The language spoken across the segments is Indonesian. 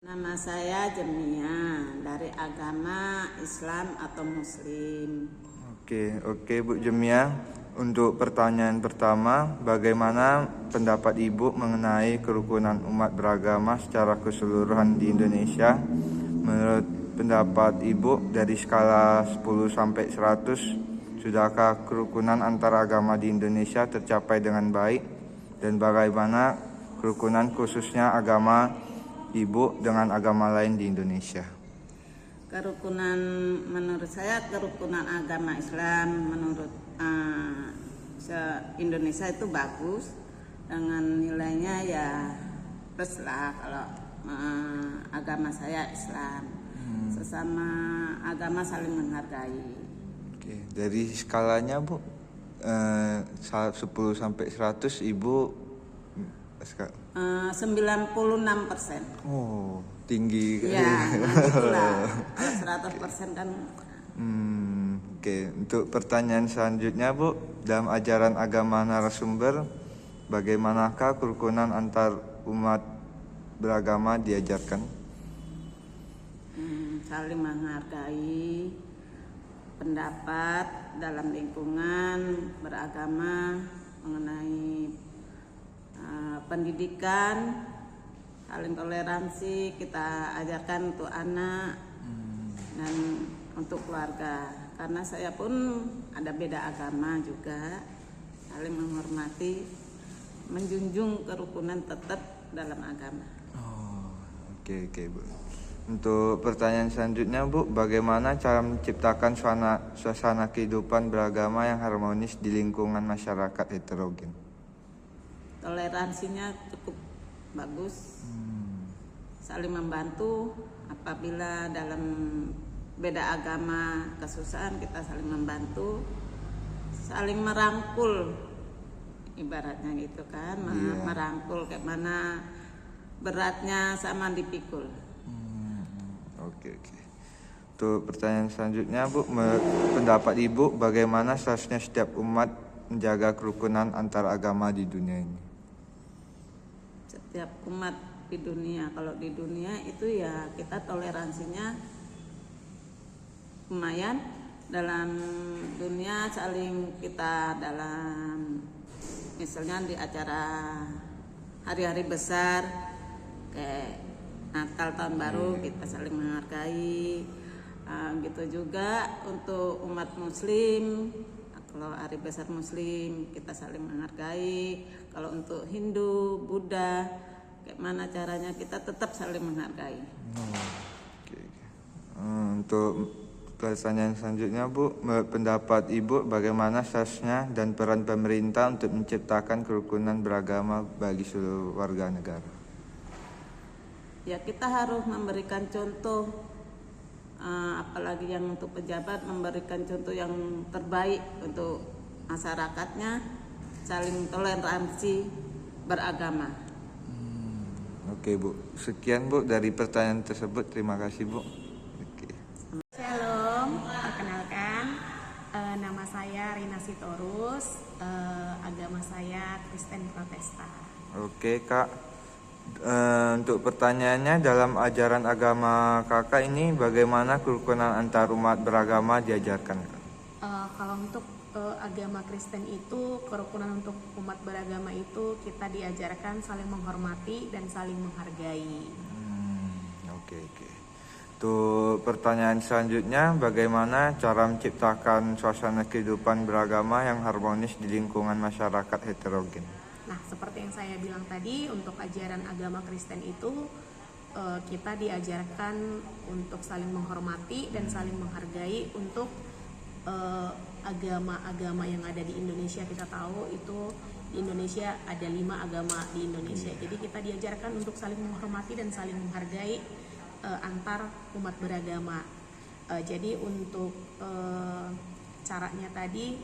Nama saya Jemia, dari agama Islam atau Muslim. Oke Bu Jemia. Untuk pertanyaan pertama, bagaimana pendapat Ibu mengenai kerukunan umat beragama secara keseluruhan di Indonesia? Menurut pendapat Ibu, dari skala 10 sampai 100, sudahkah kerukunan antar agama di Indonesia tercapai dengan baik? Dan bagaimana kerukunan khususnya agama Ibu dengan agama lain di Indonesia? Kerukunan menurut saya, kerukunan agama Islam menurut Indonesia itu bagus, dengan nilainya ya plus lah kalau agama saya Islam. Sesama agama saling menghargai. Oke, dari skalanya Bu, 10 sampai 100 Ibu 96%. Oh, tinggi. Ya, itulah. Kalau 100% kan. Oke, untuk pertanyaan selanjutnya Bu, dalam ajaran agama narasumber, bagaimanakah kerukunan antar umat beragama diajarkan? Saling menghargai pendapat dalam lingkungan beragama, mengenai pendidikan, saling toleransi kita ajarkan untuk anak dan untuk keluarga. Karena saya pun ada beda agama juga, saling menghormati, menjunjung kerukunan tetap dalam agama. Oke Bu. Untuk pertanyaan selanjutnya Bu, bagaimana cara menciptakan suasana kehidupan beragama yang harmonis di lingkungan masyarakat heterogen? Toleransinya cukup bagus, saling membantu apabila dalam beda agama kesusahan kita saling membantu, saling merangkul, ibaratnya gitu kan, merangkul kayak mana beratnya sama dipikul. Oke. Untuk pertanyaan selanjutnya Bu, pendapat Ibu bagaimana seharusnya setiap umat menjaga kerukunan antar agama di dunia ini? Setiap umat di dunia, kalau di dunia itu ya kita toleransinya lumayan, dalam dunia saling kita dalam misalnya di acara hari-hari besar kayak Natal, tahun baru, kita saling menghargai. Gitu juga untuk umat Muslim, kalau hari besar Muslim kita saling menghargai. Kalau untuk Hindu, Buddha, kayak mana caranya kita tetap saling menghargai. Untuk pertanyaan selanjutnya Bu, pendapat Ibu bagaimana seharusnya dan peran pemerintah untuk menciptakan kerukunan beragama bagi seluruh warga negara? Ya kita harus memberikan contoh, apalagi yang untuk pejabat, memberikan contoh yang terbaik untuk masyarakatnya, saling toleransi beragama. Oke Bu, sekian Bu dari pertanyaan tersebut, terima kasih Bu. Shalom, perkenalkan nama saya Rina Sitorus, agama saya Kristen Protestan. Oke Kak, untuk pertanyaannya, dalam ajaran agama Kakak ini bagaimana kerukunan antar umat beragama diajarkan? Kalau untuk agama Kristen itu, kerukunan untuk umat beragama itu kita diajarkan saling menghormati dan saling menghargai. Oke. Untuk pertanyaan selanjutnya, bagaimana cara menciptakan suasana kehidupan beragama yang harmonis di lingkungan masyarakat heterogen? Nah, seperti yang saya bilang tadi, untuk ajaran agama Kristen itu kita diajarkan untuk saling menghormati dan saling menghargai. Untuk agama-agama yang ada di Indonesia, kita tahu itu di Indonesia ada 5 agama di Indonesia. Jadi kita diajarkan untuk saling menghormati dan saling menghargai antar umat beragama. Jadi untuk caranya tadi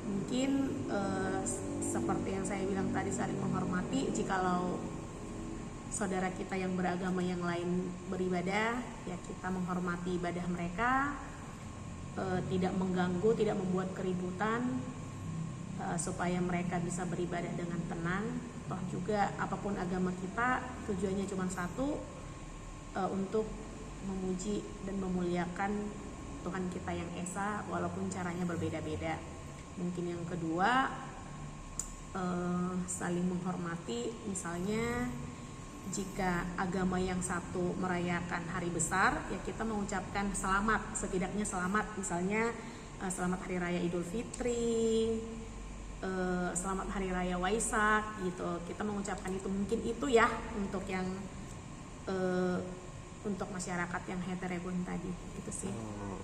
mungkin seperti yang saya bilang tadi, saling menghormati. Jikalau saudara kita yang beragama yang lain beribadah, ya kita menghormati ibadah mereka, tidak mengganggu, tidak membuat keributan, supaya mereka bisa beribadah dengan tenang. Toh juga apapun agama kita tujuannya cuma satu, untuk memuji dan memuliakan Tuhan kita yang esa walaupun caranya berbeda-beda. Mungkin yang kedua, saling menghormati. Misalnya jika agama yang satu merayakan hari besar, ya kita mengucapkan selamat, setidaknya selamat. Misalnya selamat hari raya Idul Fitri, selamat hari raya Waisak gitu. Kita mengucapkan itu, mungkin itu ya untuk yang untuk masyarakat yang heterogen tadi gitu sih.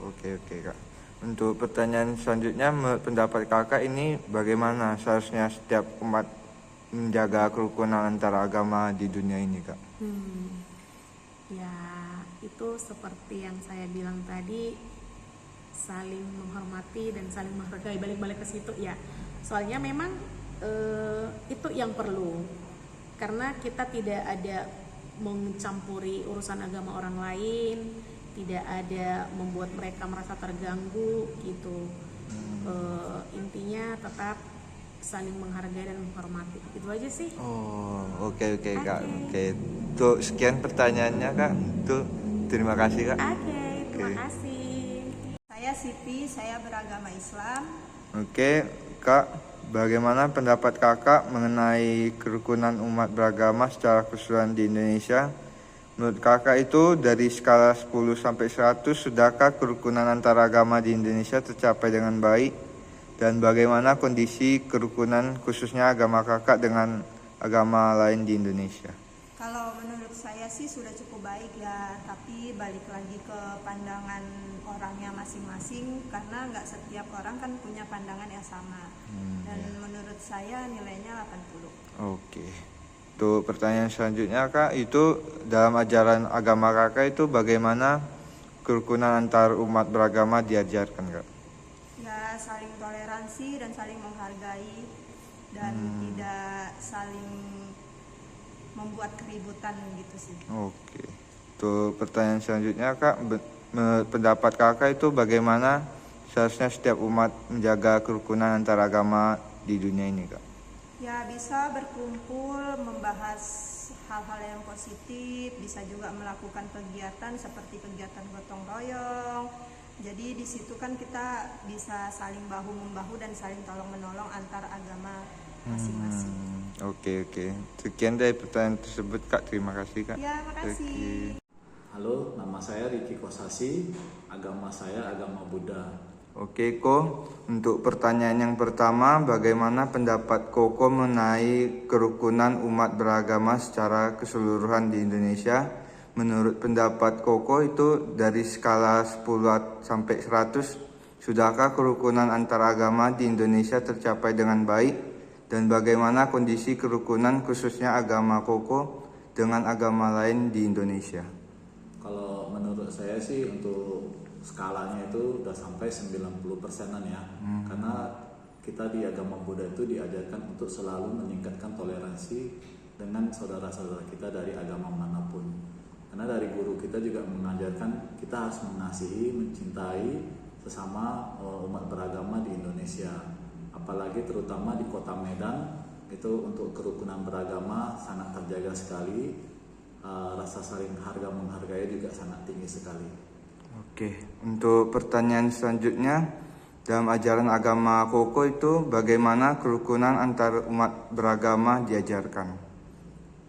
Oke Kak. Untuk pertanyaan selanjutnya, menurut pendapat Kakak ini bagaimana seharusnya setiap umat menjaga kerukunan antara agama di dunia ini, Kak? Ya itu seperti yang saya bilang tadi, saling menghormati dan saling menghargai, balik-balik ke situ ya. Soalnya memang itu yang perlu, karena kita tidak ada mencampuri urusan agama orang lain, tidak ada membuat mereka merasa terganggu gitu. Intinya tetap saling menghargai dan menghormati, itu aja sih. Oke Kak. Oke, tuh sekian pertanyaannya Kak. Tuh terima kasih Kak. Oke, terima kasih. Saya Siti, saya beragama Islam. Oke Kak, bagaimana pendapat Kakak mengenai kerukunan umat beragama secara keseluruhan di Indonesia? Menurut Kakak itu dari skala 10 sampai 100, sudahkah kerukunan antara agama di Indonesia tercapai dengan baik? Dan bagaimana kondisi kerukunan khususnya agama Kakak dengan agama lain di Indonesia? Kalau menurut saya sih sudah cukup baik ya, tapi balik lagi ke pandangan orangnya masing-masing, karena nggak setiap orang kan punya pandangan yang sama. Dan menurut saya nilainya 80. Oke. Untuk pertanyaan selanjutnya Kak, itu dalam ajaran agama Kakak itu bagaimana kerukunan antar umat beragama diajarkan Kak? Ya saling toleransi dan saling menghargai, dan tidak saling membuat keributan gitu sih. Oke. Untuk pertanyaan selanjutnya Kak, menurut pendapat Kakak itu bagaimana seharusnya setiap umat menjaga kerukunan antara agama di dunia ini Kak? Ya bisa berkumpul, membahas hal-hal yang positif, bisa juga melakukan kegiatan seperti kegiatan gotong royong. Jadi di situ kan kita bisa saling bahu membahu dan saling tolong menolong antar agama masing-masing. Oke. Sekian dari pertanyaan tersebut Kak. Terima kasih Kak. Ya, makasih. Halo, nama saya Riki Kosasi, agama saya agama Buddha. Oke Ko, untuk pertanyaan yang pertama, bagaimana pendapat Koko mengenai kerukunan umat beragama secara keseluruhan di Indonesia? Menurut pendapat Koko itu dari skala 10 sampai 100, sudahkah kerukunan antar agama di Indonesia tercapai dengan baik? Dan bagaimana kondisi kerukunan khususnya agama Koko dengan agama lain di Indonesia? Kalau menurut saya sih untuk skalanya itu udah sampai 90%-an ya. Karena kita di agama Buddha itu diajarkan untuk selalu meningkatkan toleransi dengan saudara-saudara kita dari agama manapun. Karena dari guru kita juga mengajarkan kita harus mengasihi, mencintai sesama umat beragama di Indonesia. Apalagi terutama di kota Medan, itu untuk kerukunan beragama sangat terjaga sekali. Rasa saling harga menghargai juga sangat tinggi sekali. Oke, untuk pertanyaan selanjutnya, dalam ajaran agama Koko itu bagaimana kerukunan antar umat beragama diajarkan?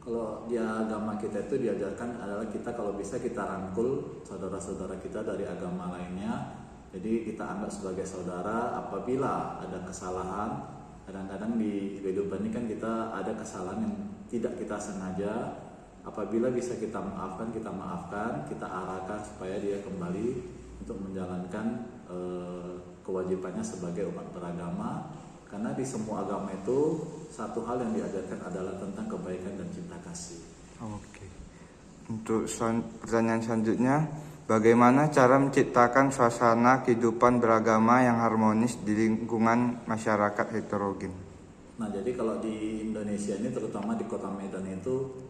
Kalau di agama kita itu diajarkan adalah kita kalau bisa kita rangkul saudara-saudara kita dari agama lainnya. Jadi kita anggap sebagai saudara. Apabila ada kesalahan, kadang-kadang di kehidupan ini kan kita ada kesalahan yang tidak kita sengaja. Apabila bisa kita maafkan, kita arahkan supaya dia kembali untuk menjalankan kewajibannya sebagai umat beragama. Karena di semua agama itu satu hal yang diajarkan adalah tentang kebaikan dan cinta kasih. Oke. Untuk pertanyaan selanjutnya, bagaimana cara menciptakan suasana kehidupan beragama yang harmonis di lingkungan masyarakat heterogen? Nah, jadi kalau di Indonesia ini terutama di Kota Medan itu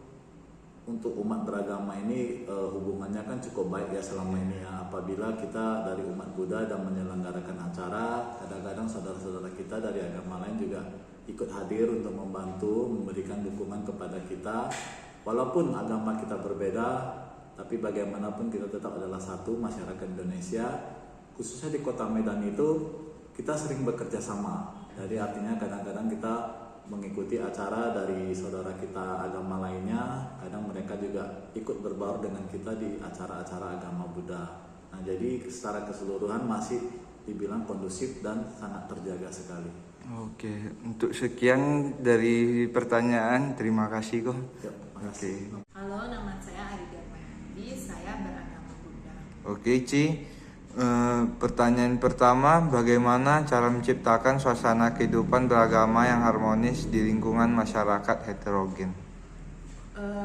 untuk umat beragama ini hubungannya kan cukup baik ya selama ini ya. Apabila kita dari umat Buddha dan menyelenggarakan acara, kadang-kadang saudara-saudara kita dari agama lain juga ikut hadir untuk membantu, memberikan dukungan kepada kita. Walaupun agama kita berbeda, tapi bagaimanapun kita tetap adalah satu masyarakat Indonesia. Khususnya di Kota Medan itu kita sering bekerja sama. Jadi artinya kadang-kadang kita mengikuti acara dari saudara kita agama lainnya, kadang mereka juga ikut berbaur dengan kita di acara-acara agama Buddha. Nah, jadi secara keseluruhan masih dibilang kondusif dan sangat terjaga sekali. Oke, untuk sekian dari pertanyaan, terima kasih kok. Yuk, makasih. Halo, nama saya Arida Mayandi, saya beragama Buddha. Oke, Ci. Pertanyaan pertama, bagaimana cara menciptakan suasana kehidupan beragama yang harmonis di lingkungan masyarakat heterogen?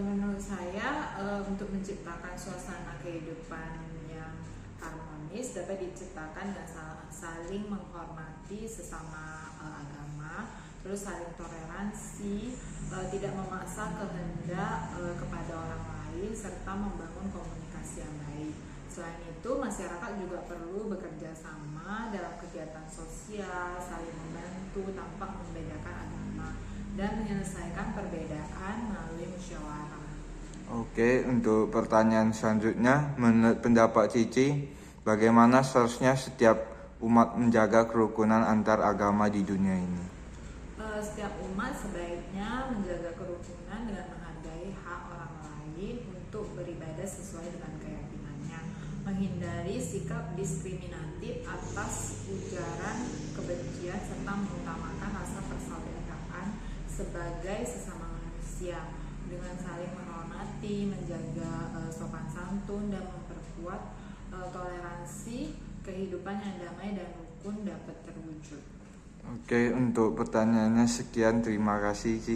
Menurut saya, untuk menciptakan suasana kehidupan yang harmonis dapat diciptakan dengan saling menghormati sesama agama, terus saling toleransi, tidak memaksa kehendak kepada orang lain, serta membangun komunikasi yang baik. Selain itu, masyarakat juga perlu bekerja sama dalam kegiatan sosial, saling membantu tanpa membedakan agama, dan menyelesaikan perbedaan melalui musyawarah. Oke, untuk pertanyaan selanjutnya, menurut pendapat Cici, bagaimana seharusnya setiap umat menjaga kerukunan antar agama di dunia ini? Setiap umat sebaiknya menjaga kerukunan dengan menghargai hak orang lain untuk beribadah sesuai dengan keyakinannya, menghindari sikap diskriminatif atas ujaran kebencian, serta mengutamakan rasa persaudaraan sebagai sesama manusia dengan saling menghormati, menjaga sopan santun, dan memperkuat toleransi. Kehidupan yang damai dan rukun dapat terwujud. Oke, untuk pertanyaannya sekian, terima kasih Ci.